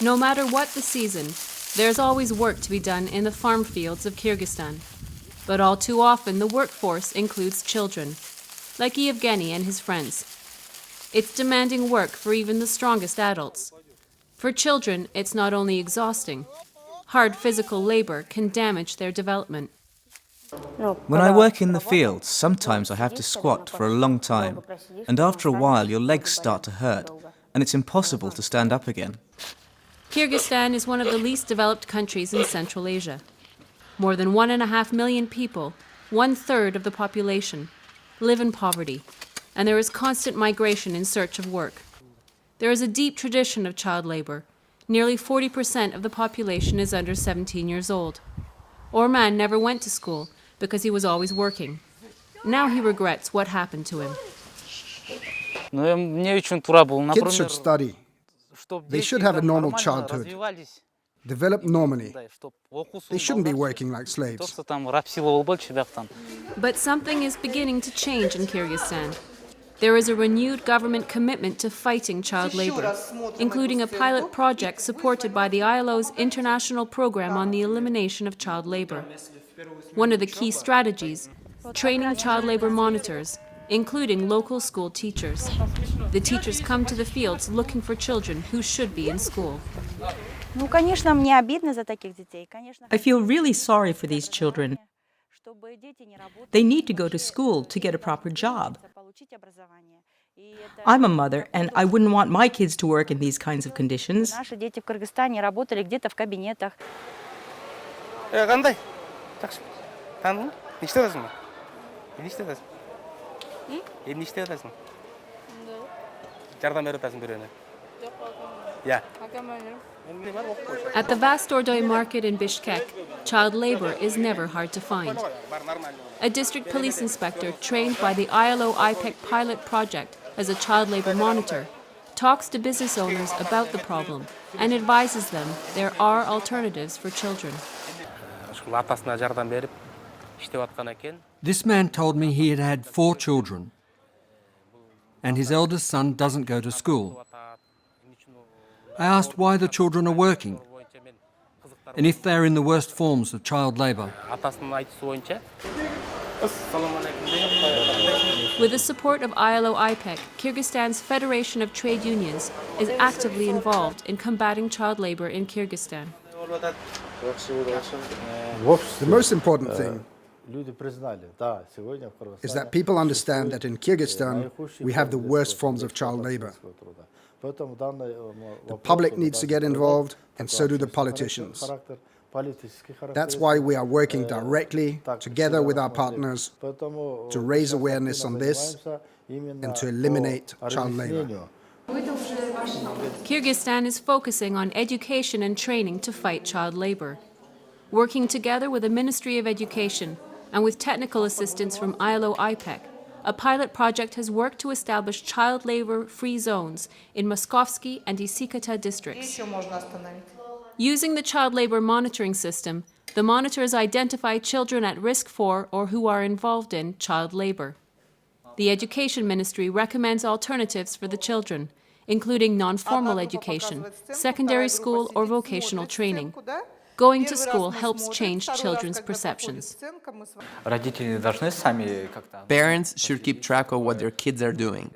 No matter what the season, there's always work to be done in the farm fields of Kyrgyzstan. But all too often the workforce includes children, like Yevgeny and his friends. It's demanding work for even the strongest adults. For children, it's not only exhausting. Hard physical labor can damage their development. When I work in the fields, sometimes I have to squat for a long time, and after a while your legs start to hurt, and it's impossible to stand up again. Kyrgyzstan is one of the least developed countries in Central Asia. More than 1.5 million people, 1/3 of the population, live in poverty, and there is constant migration in search of work. There is a deep tradition of child labor. Nearly 40% of the population is under 17 years old. Orman never went to school because he was always working. Now he regrets what happened to him. Kids should study. They should have a normal childhood, develop normally. They shouldn't be working like slaves. But something is beginning to change in Kyrgyzstan. There is a renewed government commitment to fighting child labor, including a pilot project supported by the ILO's International Program on the Elimination of Child Labor. One of the key strategies, training child labor monitors, including local school teachers. The teachers come to the fields looking for children who should be in school. I feel really sorry for these children. They need to go to school to get a proper job. I'm a mother, and I wouldn't want my kids to work in these kinds of conditions. At the Vastordoy market in Bishkek, child labor is never hard to find. A district police inspector trained by the ILO IPEC pilot project as a child labor monitor talks to business owners about the problem and advises them there are alternatives for children. This man told me he had had 4 children, and his eldest son doesn't go to school. I asked why the children are working, and if they're in the worst forms of child labour. With the support of ILO IPEC, Kyrgyzstan's Federation of Trade Unions is actively involved in combating child labour in Kyrgyzstan. The most important thing is that people understand that in Kyrgyzstan we have the worst forms of child labor. The public needs to get involved, and so do the politicians. That's why we are working directly, together with our partners, to raise awareness on this and to eliminate child labor. Kyrgyzstan is focusing on education and training to fight child labor. Working together with the Ministry of Education and with technical assistance from ILO IPEC, a pilot project has worked to establish child labor-free zones in Moskovsky and Isikata districts. Using the child labor monitoring system, the monitors identify children at risk for or who are involved in child labor. The Education Ministry recommends alternatives for the children, including non-formal education, secondary school or vocational training. Going to school helps change children's perceptions. Parents should keep track of what their kids are doing.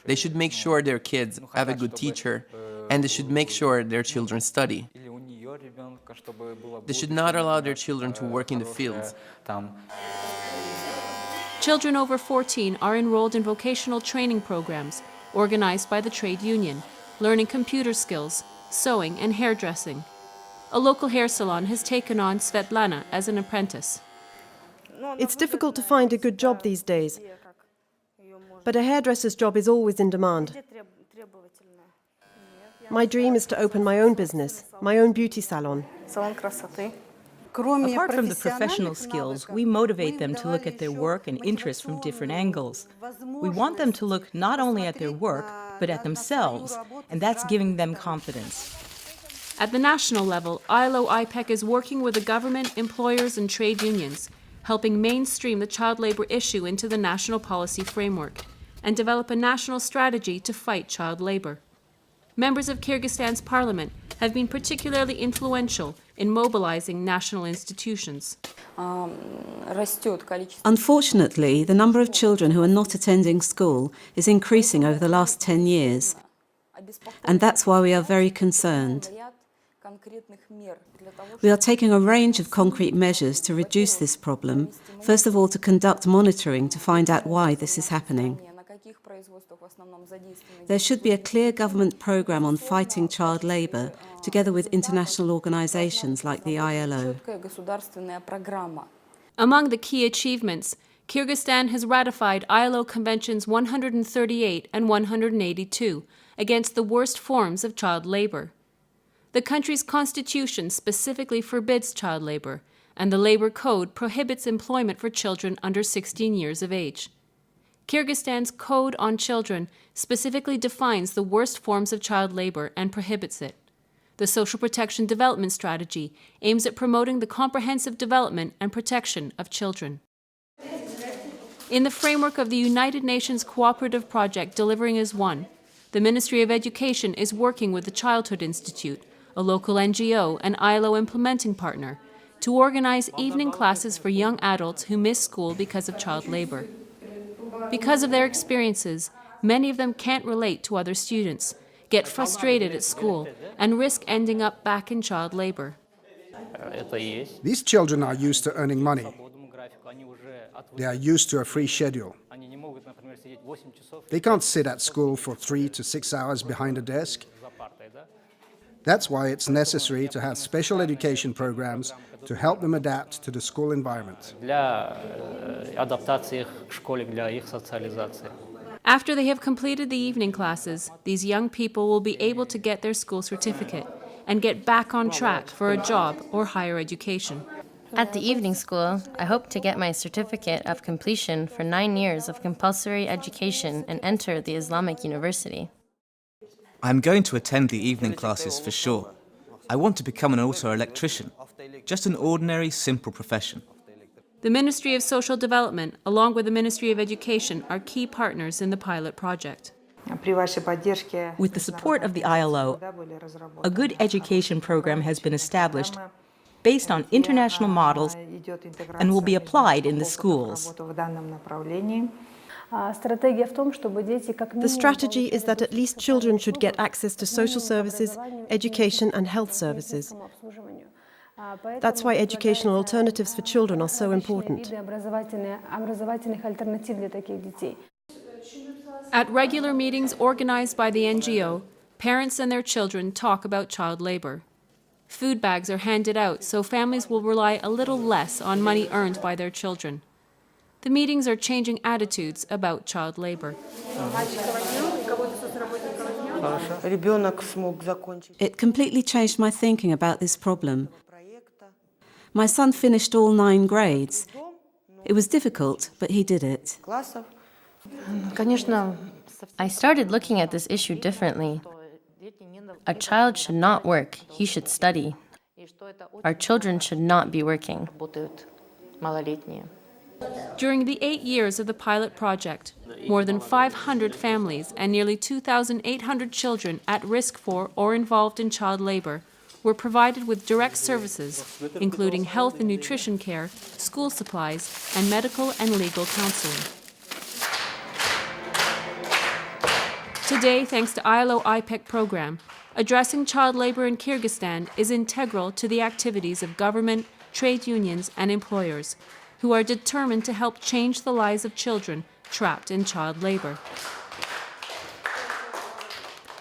They should make sure their kids have a good teacher, and they should make sure their children study. They should not allow their children to work in the fields. Children over 14 are enrolled in vocational training programs organized by the trade union, learning computer skills, sewing and hairdressing. A local hair salon has taken on Svetlana as an apprentice. It's difficult to find a good job these days, but a hairdresser's job is always in demand. My dream is to open my own business, my own beauty salon. Apart from the professional skills, we motivate them to look at their work and interests from different angles. We want them to look not only at their work, but at themselves, and that's giving them confidence. At the national level, ILO IPEC is working with the government, employers and trade unions, helping mainstream the child labor issue into the national policy framework and develop a national strategy to fight child labor. members of Kyrgyzstan's parliament have been particularly influential in mobilizing national institutions. Unfortunately, the number of children who are not attending school is increasing over the last 10 years, and that's why we are very concerned. We are taking a range of concrete measures to reduce this problem, first of all to conduct monitoring to find out why this is happening. There should be a clear government programme on fighting child labour, together with international organisations like the ILO. Among the key achievements, Kyrgyzstan has ratified ILO Conventions 138 and 182 against the worst forms of child labour. The country's constitution specifically forbids child labour, and the Labour Code prohibits employment for children under 16 years of age. Kyrgyzstan's Code on Children specifically defines the worst forms of child labour and prohibits it. The Social Protection Development Strategy aims at promoting the comprehensive development and protection of children. In the framework of the United Nations cooperative project Delivering as One, the Ministry of Education is working with the Childhood Institute, a local NGO and ILO implementing partner, to organize evening classes for young adults who miss school because of child labour. Because of their experiences, many of them can't relate to other students, get frustrated at school, and risk ending up back in child labour. These children are used to earning money. They are used to a free schedule. They can't sit at school for 3 to 6 hours behind a desk. That's why it's necessary to have special education programs to help them adapt to the school environment. After they have completed the evening classes, these young people will be able to get their school certificate and get back on track for a job or higher education. At the evening school, I hope to get my certificate of completion for 9 years of compulsory education and enter the Islamic University. I'm going to attend the evening classes for sure. I want to become an auto electrician, just an ordinary, simple profession. The Ministry of Social Development, along with the Ministry of Education, are key partners in the pilot project. With the support of the ILO, a good education program has been established based on international models and will be applied in the schools. The strategy is that at least children should get access to social services, education and health services. That's why educational alternatives for children are so important. At regular meetings organized by the NGO, parents and their children talk about child labour. Food bags are handed out so families will rely a little less on money earned by their children. The meetings are changing attitudes about child labour. It completely changed my thinking about this problem. My son finished all 9 grades. It was difficult, but he did it. I started looking at this issue differently. A child should not work, he should study. Our children should not be working. During the 8 years of the pilot project, more than 500 families and nearly 2,800 children at risk for or involved in child labour were provided with direct services, including health and nutrition care, school supplies, and medical and legal counselling. Today, thanks to ILO IPEC program, addressing child labour in Kyrgyzstan is integral to the activities of government, trade unions, and employers, who are determined to help change the lives of children trapped in child labour.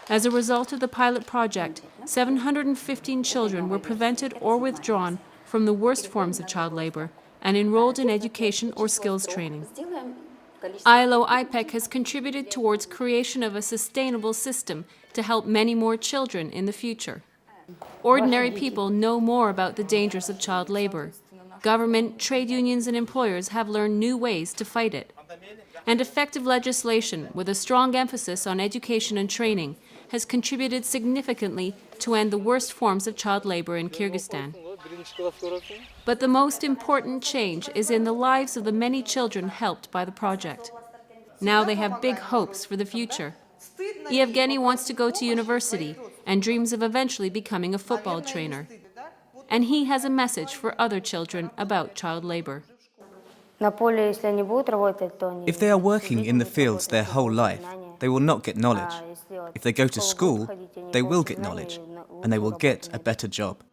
As a result of the pilot project, 715 children were prevented or withdrawn from the worst forms of child labour and enrolled in education or skills training. ILO IPEC has contributed towards creation of a sustainable system to help many more children in the future. Ordinary people know more about the dangers of child labour. Government, trade unions and employers have learned new ways to fight it. And effective legislation, with a strong emphasis on education and training, has contributed significantly to end the worst forms of child labour in Kyrgyzstan. But the most important change is in the lives of the many children helped by the project. Now they have big hopes for the future. Yevgeny wants to go to university and dreams of eventually becoming a football trainer. And he has a message for other children about child labor. If they are working in the fields their whole life, they will not get knowledge. If they go to school, they will get knowledge, and they will get a better job.